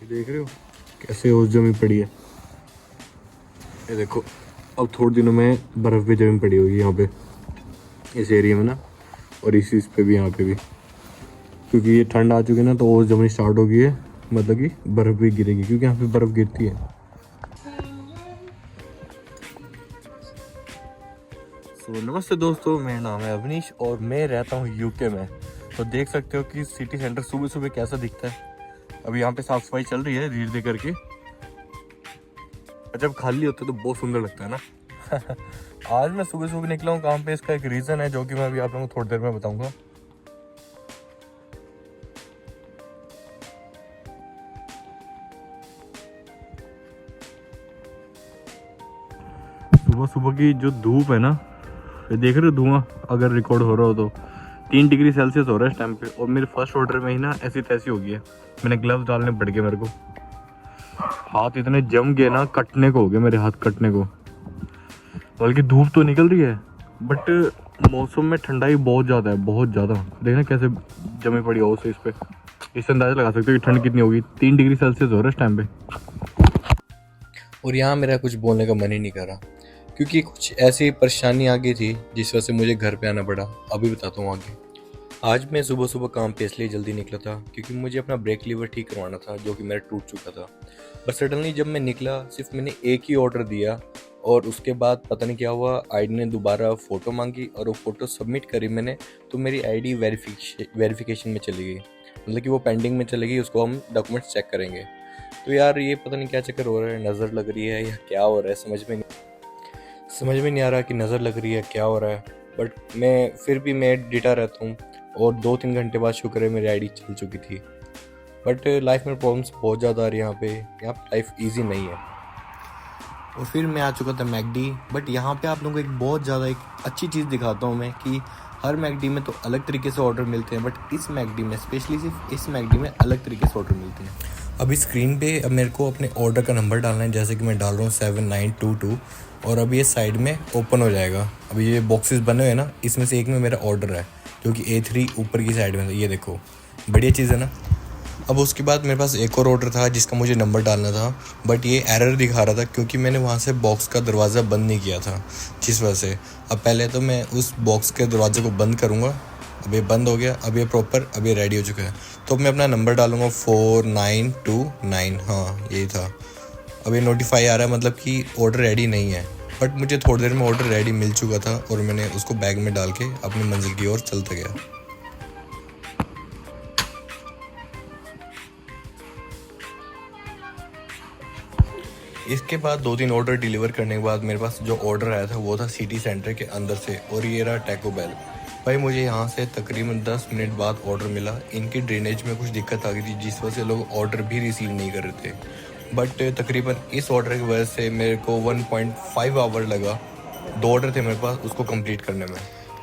देख रहे हो कैसे ओस जमी पड़ी है। ये देखो अब थोड़े दिनों में बर्फ़ भी जमी पड़ी होगी यहाँ पे इस एरिया में ना, और इस पे भी, यहाँ पे भी, क्योंकि ये ठंड आ चुकी है ना, तो ओस जमनी स्टार्ट हो गई है। मतलब कि बर्फ़ भी गिरेगी क्योंकि यहाँ पे बर्फ़ गिरती है। नमस्ते दोस्तों, मेरा नाम है अवनीश और मैं रहता हूँ यूके में। तो देख सकते हो कि सिटी सेंटर सुबह सुबह कैसा दिखता है। अभी यहाँ पे साफ सफाई चल रही है धीरे धीरे करके, जब खाली होता है तो बहुत सुंदर लगता है ना। आज मैं सुबह सुबह निकला हूँ काम पे, इसका एक रीज़न है जो कि मैं अभी आप लोगों को थोड़ी देर में बताऊंगा। सुबह सुबह की जो धूप है ना, ये देख रहे हो धुआं, अगर रिकॉर्ड हो रहा हो तो 3 डिग्री सेल्सियस हो रहा है इस टाइम पे। और मेरे फर्स्ट ऑर्डर में ही ना ऐसी तैसी हो गई है, मैंने ग्लव्स डालने पड़ गए मेरे को। हाथ इतने जम गए ना, कटने को हो गए मेरे हाथ, कटने को। बल्कि धूप तो निकल रही है बट मौसम में ठंडाई बहुत ज़्यादा है, बहुत ज़्यादा। देखना कैसे जमी पड़ी हो उसे, इस पे इससे अंदाजा लगा सकते हो कि ठंड कितनी होगी। 3 डिग्री सेल्सियस हो रहा है इस टाइम पे। और यहाँ मेरा कुछ बोलने का मन ही नहीं कर रहा क्योंकि कुछ ऐसी परेशानी आ गई थी जिस वजह से मुझे घर पे आना पड़ा। अभी बताता हूँ आगे। आज मैं सुबह सुबह काम पे इसलिए जल्दी निकला था क्योंकि मुझे अपना ब्रेक लीवर ठीक करवाना था जो कि मेरा टूट चुका था। बट सडनली जब मैं निकला, सिर्फ मैंने एक ही ऑर्डर दिया और उसके बाद पता नहीं क्या हुआ, आईडी ने दोबारा फ़ोटो मांगी और वो फ़ोटो सबमिट करी मैंने, तो मेरी आईडी वेरिफिकेशन में चली गई। मतलब कि वो पेंडिंग में चली गई, उसको हम डॉक्यूमेंट्स चेक करेंगे। तो यार ये पता नहीं क्या चक्कर हो रहा है, नज़र लग रही है या क्या हो रहा है, समझ में नहीं आ रहा कि नज़र लग रही है क्या हो रहा है। बट मैं डिटा रहता हूँ और 2-3 घंटे बाद शुक्र है मेरी आईडी चल चुकी थी। बट लाइफ में प्रॉब्लम्स बहुत ज़्यादा आ रही है यहाँ पे लाइफ इजी नहीं है। और फिर मैं आ चुका था मैकडी। बट यहाँ पे आप लोगों को एक बहुत ज़्यादा एक अच्छी चीज़ दिखाता हूँ मैं कि हर मैकडी में तो अलग तरीके से ऑर्डर मिलते हैं, बट इस मैकडी में, स्पेशली सिर्फ इस मैकडी में अलग तरीके से ऑर्डर मिलते हैं। अभी स्क्रीन पे अब मेरे को अपने ऑर्डर का नंबर डालना है, जैसे कि मैं डाल रहा हूँ 7922, और अब ये साइड में ओपन हो जाएगा। अभी ये बॉक्सेस बने हुए हैं ना, इसमें से एक में मेरा ऑर्डर है जो कि A3 ऊपर की साइड में, ये देखो बढ़िया चीज़ है ना। अब उसके बाद मेरे पास एक और ऑर्डर था जिसका मुझे नंबर डालना था, बट ये एरर दिखा रहा था क्योंकि मैंने वहाँ से बॉक्स का दरवाज़ा बंद नहीं किया था, जिस वजह से। अब पहले तो मैं उस बॉक्स के दरवाजे को बंद करूँगा। अब ये बंद हो गया, अब ये प्रॉपर, अब ये रेडी हो चुका है। तो मैं अपना नंबर डालूँगा 4929। हाँ यही था। अब ये नोटिफाई आ रहा है, मतलब कि ऑर्डर रेडी नहीं है। बट मुझे थोड़ी देर में ऑर्डर रेडी मिल चुका था और मैंने उसको बैग में डाल के अपनी मंजिल की ओर चलता गया। इसके बाद 2-3 ऑर्डर डिलीवर करने के बाद मेरे पास जो ऑर्डर आया था वो था सिटी सेंटर के अंदर से, और ये रहा टैको बेल। भाई मुझे यहाँ से तकरीबन 10 मिनट बाद ऑर्डर मिला। इनकी ड्रेनेज में कुछ दिक्कत आ गई थी जिस वजह से लोग ऑर्डर भी रिसीव नहीं कर रहे थे। बट तकरीबन इस ऑर्डर की वजह से मेरे को 1.5 आवर लगा। 2 ऑर्डर थे मेरे पास उसको कंप्लीट करने में।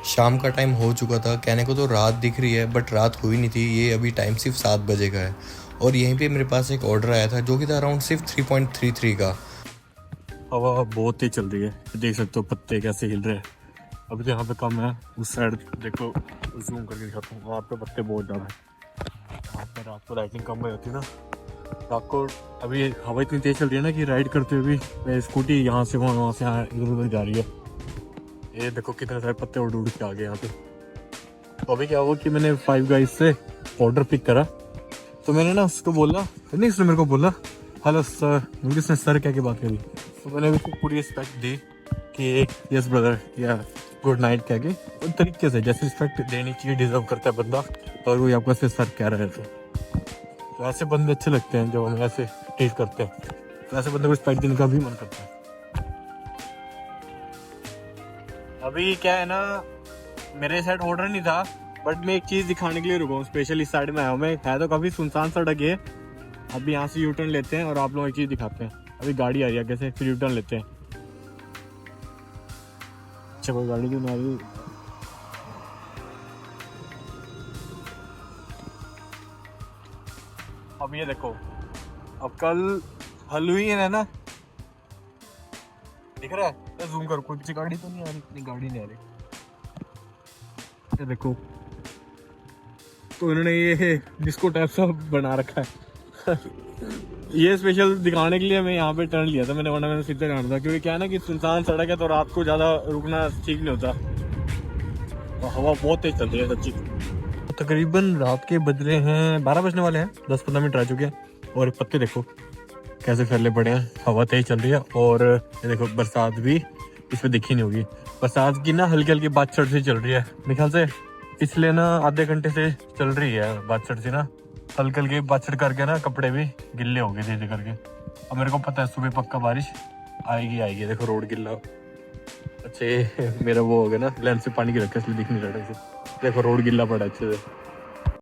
शाम का टाइम हो चुका था, कहने को तो रात दिख रही है बट रात हुई नहीं थी। ये अभी टाइम सिर्फ 7 बजे का है और यहीं पे मेरे पास एक ऑर्डर आया था जो कि था अराउंड सिर्फ 3.33 का। हवा बहुत तेज चल रही है, देख सकते हो पत्ते कैसे हिल रहे हैं। अभी तो यहाँ पे कम है, उस साइड देखो, जूम करके दिखाता हूँ, वहाँ पे पत्ते बहुत ज़्यादा है। यहाँ पर रात को लाइटिंग कम हो जाती है ना, रात को। अभी हवा इतनी तेज चल रही है ना कि राइड करते हुए भी स्कूटी यहाँ से वहाँ से इधर उधर जा रही है। ये देखो कितने सारे पत्ते उड़ उड़ के आ गए यहाँ पे। तो अभी क्या हुआ कि मैंने 5 गाइस से ऑर्डर पिक करा, तो मैंने ना उसको बोला, नहीं उसने मेरे को बोला हेलो सर, इंग्लिश में सर कह के बात करी। तो मैंने उसको पूरी रिस्पेक्ट दी कि यस ब्रदर या गुड नाइट कह के, उन तरीके से जैसे रिस्पेक्ट देनी चाहिए, डिजर्व करता है बंदा, और वो आपको ऐसे सर कह रहे थे। तो ऐसे बंदे अच्छे लगते हैं जो हमें ऐसे ट्रीट करते हैं, तो ऐसे बंदे को रिस्पेक्ट देने का भी मन करता है। अभी क्या है ना, मेरे साइड ऑर्डर नहीं था बट मैं एक चीज़ दिखाने के लिए रुका हूँ, स्पेशल इस साइड में आया हूँ मैं। है तो काफ़ी सुनसान सड़क है। अभी यहाँ से यू टर्न लेते हैं और आप लोग एक चीज़ दिखाते हैं। अभी गाड़ी आ रही है आगे से, फिर यू टर्न लेते हैं। अच्छा कोई गाड़ी क्यों नहीं आ रही? अब ये देखो, अब कल हैलोवीन है ना, दिख रहा है? तो जूम करो, कोई पीछे गाड़ी तो नहीं आ रही, इतनी गाड़ी नहीं आ रही। ये देखो, तो इन्होंने ये डिस्को टाइप सा बना रखा है। ये स्पेशल दिखाने के लिए मैं यहाँ पे टर्न लिया था मैंने, वरना मैंने सीधे जाना था, क्योंकि क्या है ना कि सुनसान सड़क है तो रात को ज़्यादा रुकना ठीक नहीं होता और हवा बहुत तेज चल रही है सच्ची। तो तकरीबन रात के बज रहे हैं 12 बजने वाले हैं, 10-15 मिनट रह चुके हैं और पत्ते देखो कैसे फैले पड़े हैं, हवा तेज चल रही है। और ये देखो बरसात भी इसमें दिखी नहीं होगी, बरसात की ना हल्की हल्की बादशट से चल रही है मेरे ख्याल से, इसलिए ना आधे घंटे से चल रही है बादशट से ना, हल्की हल्की बादशट करके ना कपड़े भी गिल्ले हो गए धीरे करके। अब मेरे को पता है सुबह पक्का बारिश आएगी आएगी। देखो रोड गिल्ला, अच्छा ये मेरा वो हो गया ना लेंस से पानी की रखा इसलिए दिख नहीं रहा है। देखो रोड गिल्ला पड़ा अच्छे से।